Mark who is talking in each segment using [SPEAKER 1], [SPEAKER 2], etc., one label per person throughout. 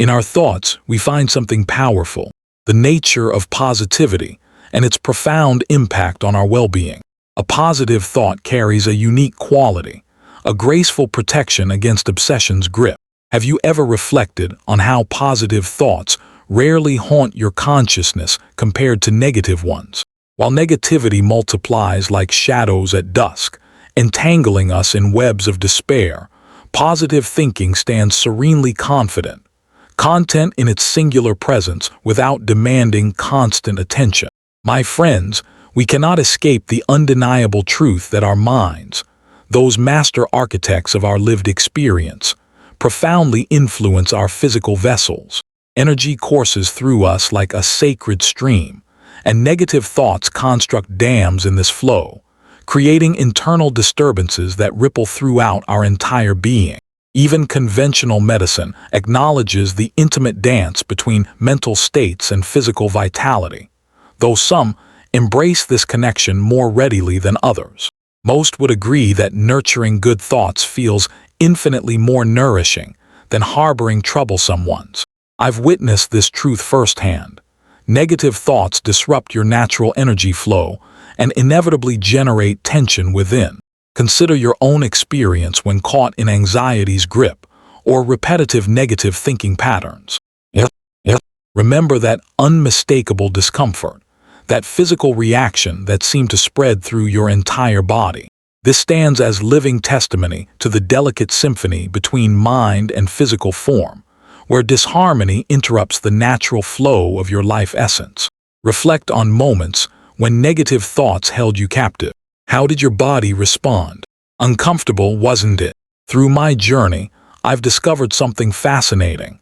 [SPEAKER 1] In our thoughts, we find something powerful, the nature of positivity, and its profound impact on our well-being. A positive thought carries a unique quality, a graceful protection against obsession's grip. Have you ever reflected on how positive thoughts rarely haunt your consciousness compared to negative ones? While negativity multiplies like shadows at dusk, entangling us in webs of despair, positive thinking stands serenely confident, content in its singular presence without demanding constant attention. My friends, we cannot escape the undeniable truth that our minds, those master architects of our lived experience, profoundly influence our physical vessels. Energy courses through us like a sacred stream, and negative thoughts construct dams in this flow, creating internal disturbances that ripple throughout our entire being. Even conventional medicine acknowledges the intimate dance between mental states and physical vitality, though some embrace this connection more readily than others. Most would agree that nurturing good thoughts feels infinitely more nourishing than harboring troublesome ones. I've witnessed this truth firsthand. Negative thoughts disrupt your natural energy flow and inevitably generate tension within. Consider your own experience when caught in anxiety's grip or repetitive negative thinking patterns. Remember that unmistakable discomfort, that physical reaction that seemed to spread through your entire body. This stands as living testimony to the delicate symphony between mind and physical form, where disharmony interrupts the natural flow of your life essence. Reflect on moments when negative thoughts held you captive. How did your body respond? Uncomfortable, wasn't it? Through my journey, I've discovered something fascinating.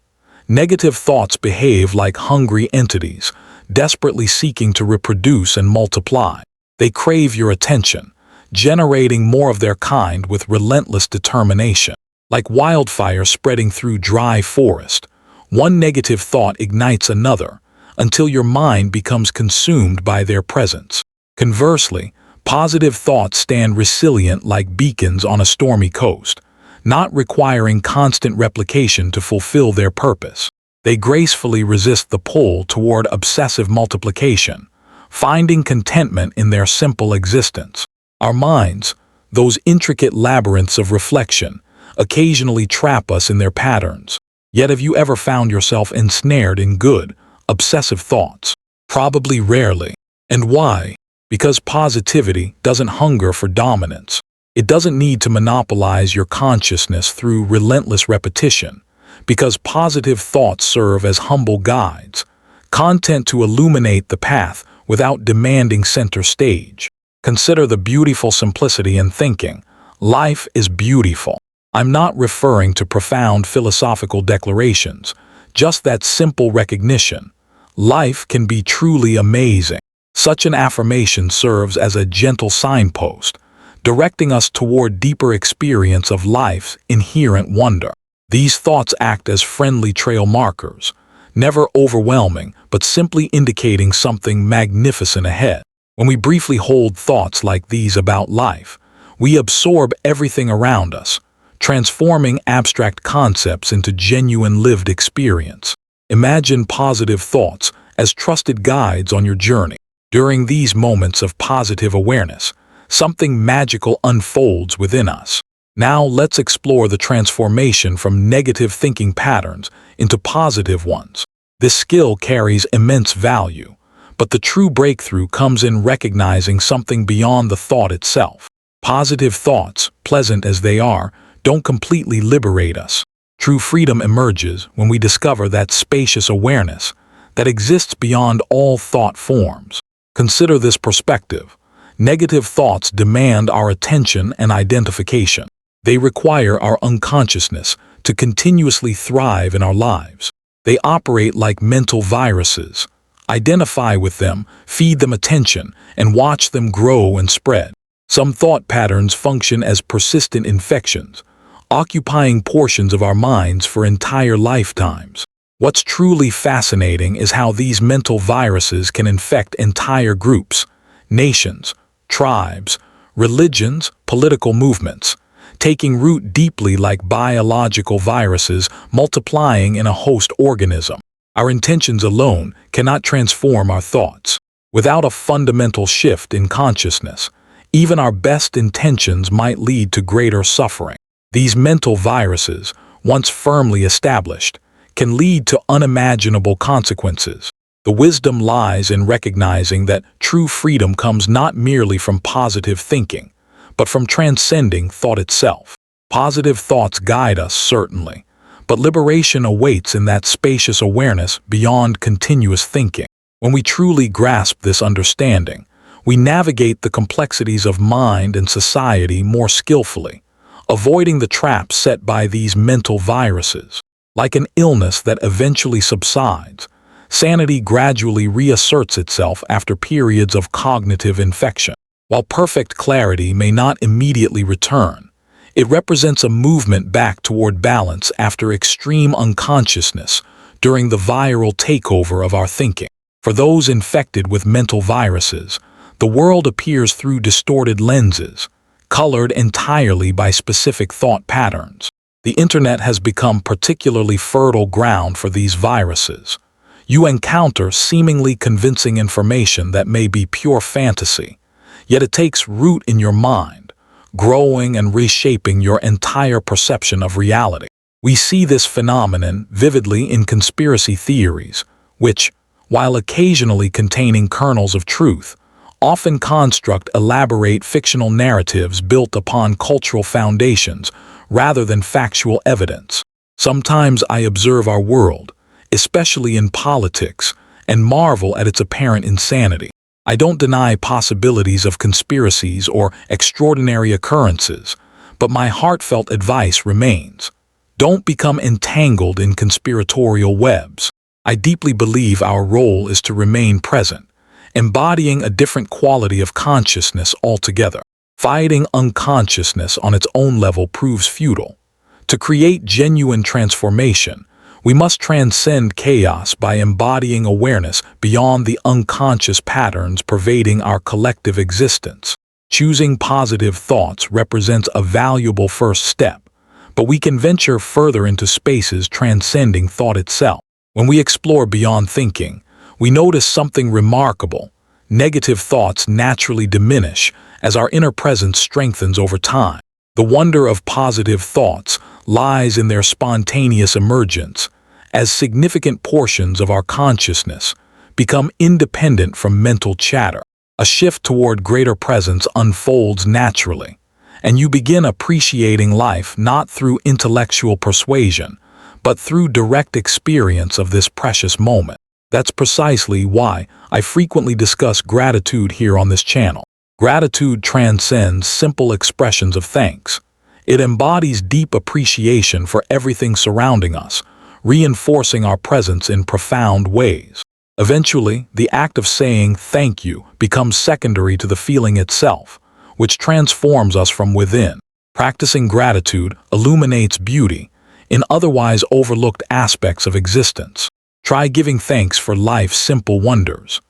[SPEAKER 1] Negative thoughts behave like hungry entities, desperately seeking to reproduce and multiply. They crave your attention, generating more of their kind with relentless determination. Like wildfire spreading through dry forest, one negative thought ignites another until your mind becomes consumed by their presence. Conversely, positive thoughts stand resilient like beacons on a stormy coast, not requiring constant replication to fulfill their purpose. They gracefully resist the pull toward obsessive multiplication, finding contentment in their simple existence. Our minds, those intricate labyrinths of reflection, occasionally trap us in their patterns. Yet have you ever found yourself ensnared in good, obsessive thoughts? Probably rarely. And why? Because positivity doesn't hunger for dominance. It doesn't need to monopolize your consciousness through relentless repetition, because positive thoughts serve as humble guides, content to illuminate the path without demanding center stage. Consider the beautiful simplicity in thinking. Life is beautiful. I'm not referring to profound philosophical declarations, just that simple recognition. Life can be truly amazing. Such an affirmation serves as a gentle signpost, directing us toward deeper experience of life's inherent wonder. These thoughts act as friendly trail markers, never overwhelming, but simply indicating something magnificent ahead. When we briefly hold thoughts like these about life, we absorb everything around us, transforming abstract concepts into genuine lived experience. Imagine positive thoughts as trusted guides on your journey. During these moments of positive awareness, something magical unfolds within us. Now let's explore the transformation from negative thinking patterns into positive ones. This skill carries immense value, but the true breakthrough comes in recognizing something beyond the thought itself. Positive thoughts, pleasant as they are, don't completely liberate us. True freedom emerges when we discover that spacious awareness that exists beyond all thought forms. Consider this perspective. Negative thoughts demand our attention and identification. They require our unconsciousness to continuously thrive in our lives. They operate like mental viruses. Identify with them, feed them attention, and watch them grow and spread. Some thought patterns function as persistent infections, occupying portions of our minds for entire lifetimes. What's truly fascinating is how these mental viruses can infect entire groups, nations, tribes, religions, political movements, taking root deeply like biological viruses multiplying in a host organism. Our intentions alone cannot transform our thoughts. Without a fundamental shift in consciousness, even our best intentions might lead to greater suffering. These mental viruses, once firmly established, can lead to unimaginable consequences. The wisdom lies in recognizing that true freedom comes not merely from positive thinking, but from transcending thought itself. Positive thoughts guide us, certainly, but liberation awaits in that spacious awareness beyond continuous thinking. When we truly grasp this understanding, we navigate the complexities of mind and society more skillfully, avoiding the traps set by these mental viruses. Like an illness that eventually subsides, sanity gradually reasserts itself after periods of cognitive infection. While perfect clarity may not immediately return, it represents a movement back toward balance after extreme unconsciousness during the viral takeover of our thinking. For those infected with mental viruses, the world appears through distorted lenses, colored entirely by specific thought patterns. The internet has become particularly fertile ground for these viruses. You encounter seemingly convincing information that may be pure fantasy, yet it takes root in your mind, growing and reshaping your entire perception of reality. We see this phenomenon vividly in conspiracy theories, which, while occasionally containing kernels of truth, often construct elaborate fictional narratives built upon cultural foundations rather than factual evidence. Sometimes I observe our world, especially in politics, and marvel at its apparent insanity. I don't deny possibilities of conspiracies or extraordinary occurrences, but my heartfelt advice remains: don't become entangled in conspiratorial webs. I deeply believe our role is to remain present, embodying a different quality of consciousness altogether. Fighting unconsciousness on its own level proves futile. To create genuine transformation, we must transcend chaos by embodying awareness beyond the unconscious patterns pervading our collective existence. Choosing positive thoughts represents a valuable first step, but we can venture further into spaces transcending thought itself. When we explore beyond thinking, we notice something remarkable. Negative thoughts naturally diminish as our inner presence strengthens over time. The wonder of positive thoughts lies in their spontaneous emergence, as significant portions of our consciousness become independent from mental chatter. A shift toward greater presence unfolds naturally, and you begin appreciating life not through intellectual persuasion, but through direct experience of this precious moment. That's precisely why I frequently discuss gratitude here on this channel. Gratitude transcends simple expressions of thanks. It embodies deep appreciation for everything surrounding us, reinforcing our presence in profound ways. Eventually, the act of saying thank you becomes secondary to the feeling itself, which transforms us from within. Practicing gratitude illuminates beauty in otherwise overlooked aspects of existence. Try giving thanks for life's simple wonders.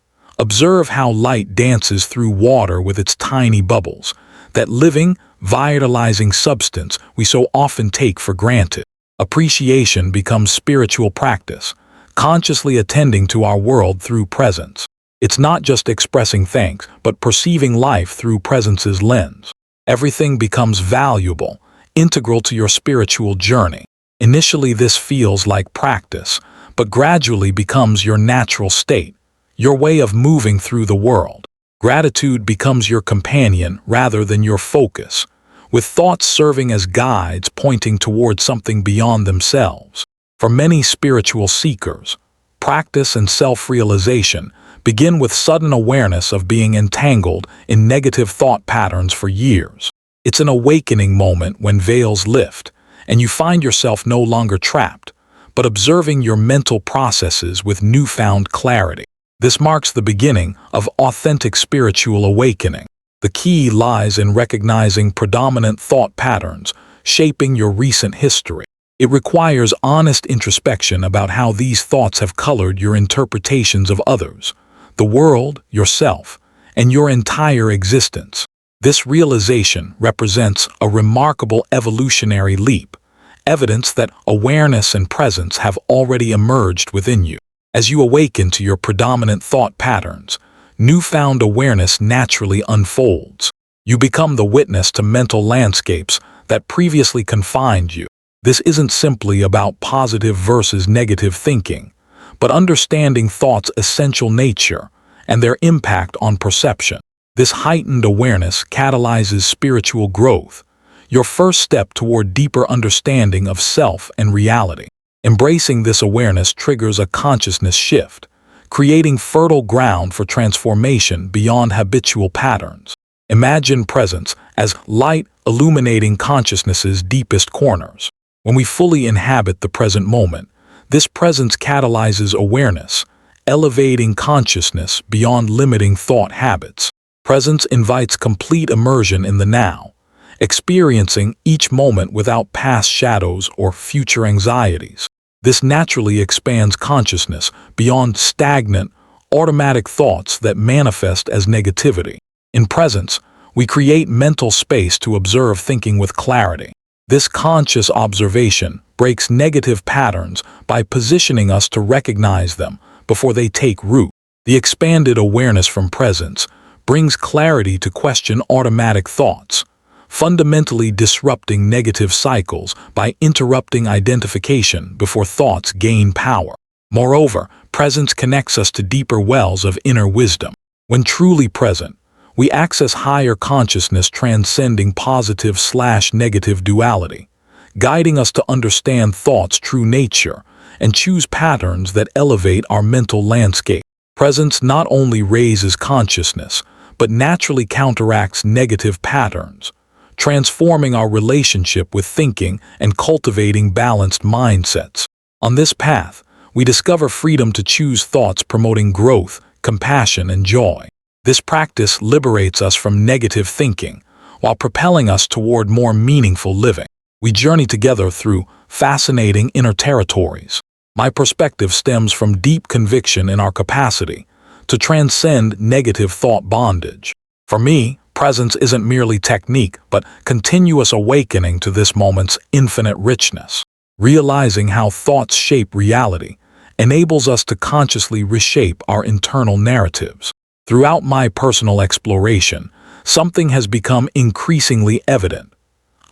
[SPEAKER 1] Observe how light dances through water with its tiny bubbles, that living, vitalizing substance we so often take for granted. Appreciation becomes spiritual practice, consciously attending to our world through presence. It's not just expressing thanks, but perceiving life through presence's lens. Everything becomes valuable, integral to your spiritual journey. Initially, this feels like practice, but gradually becomes your natural state, your way of moving through the world. Gratitude becomes your companion rather than your focus, with thoughts serving as guides pointing toward something beyond themselves. For many spiritual seekers, practice and self-realization begin with sudden awareness of being entangled in negative thought patterns for years. It's an awakening moment when veils lift, and you find yourself no longer trapped, but observing your mental processes with newfound clarity. This marks the beginning of authentic spiritual awakening. The key lies in recognizing predominant thought patterns shaping your recent history. It requires honest introspection about how these thoughts have colored your interpretations of others, the world, yourself, and your entire existence. This realization represents a remarkable evolutionary leap, evidence that awareness and presence have already emerged within you. As you awaken to your predominant thought patterns, newfound awareness naturally unfolds. You become the witness to mental landscapes that previously confined you. This isn't simply about positive versus negative thinking, but understanding thought's essential nature and their impact on perception. This heightened awareness catalyzes spiritual growth, your first step toward deeper understanding of self and reality. Embracing this awareness triggers a consciousness shift, creating fertile ground for transformation beyond habitual patterns. Imagine presence as light illuminating consciousness's deepest corners. When we fully inhabit the present moment, this presence catalyzes awareness, elevating consciousness beyond limiting thought habits. Presence invites complete immersion in the now, experiencing each moment without past shadows or future anxieties. This naturally expands consciousness beyond stagnant, automatic thoughts that manifest as negativity. In presence, we create mental space to observe thinking with clarity. This conscious observation breaks negative patterns by positioning us to recognize them before they take root. The expanded awareness from presence brings clarity to question automatic thoughts, fundamentally disrupting negative cycles by interrupting identification before thoughts gain power. Moreover, presence connects us to deeper wells of inner wisdom. When truly present, we access higher consciousness transcending positive/negative duality, guiding us to understand thought's true nature and choose patterns that elevate our mental landscape. Presence not only raises consciousness, but naturally counteracts negative patterns, transforming our relationship with thinking and cultivating balanced mindsets. On this path, we discover freedom to choose thoughts promoting growth, compassion, and joy. This practice liberates us from negative thinking, while propelling us toward more meaningful living. We journey together through fascinating inner territories. My perspective stems from deep conviction in our capacity to transcend negative thought bondage. For me, presence isn't merely technique, but continuous awakening to this moment's infinite richness. Realizing how thoughts shape reality enables us to consciously reshape our internal narratives. Throughout my personal exploration, something has become increasingly evident.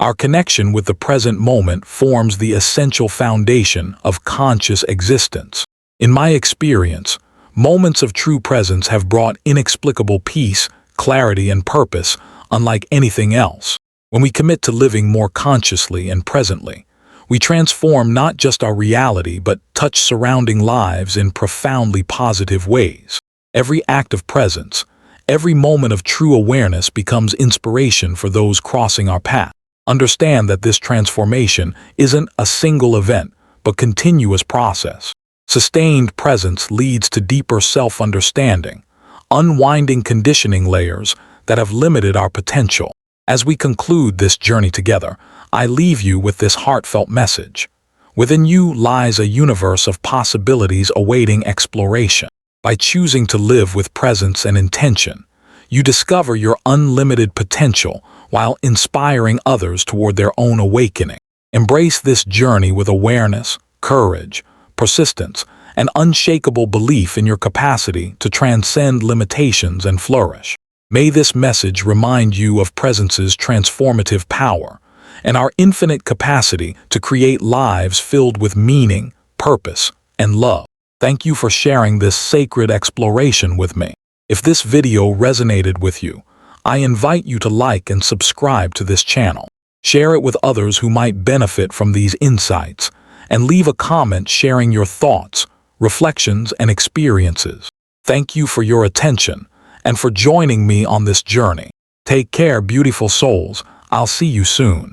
[SPEAKER 1] Our connection with the present moment forms the essential foundation of conscious existence. In my experience, moments of true presence have brought inexplicable peace, clarity, and purpose unlike anything else. When we commit to living more consciously and presently, we transform not just our reality but touch surrounding lives in profoundly positive ways. Every act of presence, every moment of true awareness becomes inspiration for those crossing our path. Understand that this transformation isn't a single event, but continuous process. Sustained presence leads to deeper self-understanding, unwinding conditioning layers that have limited our potential. As we conclude this journey together, I leave you with this heartfelt message. Within you lies a universe of possibilities awaiting exploration. By choosing to live with presence and intention, you discover your unlimited potential while inspiring others toward their own awakening. Embrace this journey with awareness, courage, persistence, and unshakable belief in your capacity to transcend limitations and flourish. May this message remind you of presence's transformative power and our infinite capacity to create lives filled with meaning, purpose, and love. Thank you for sharing this sacred exploration with me. If this video resonated with you, I invite you to like and subscribe to this channel. Share it with others who might benefit from these insights, and leave a comment sharing your thoughts, reflections, and experiences. Thank you for your attention and for joining me on this journey. Take care, beautiful souls. I'll see you soon.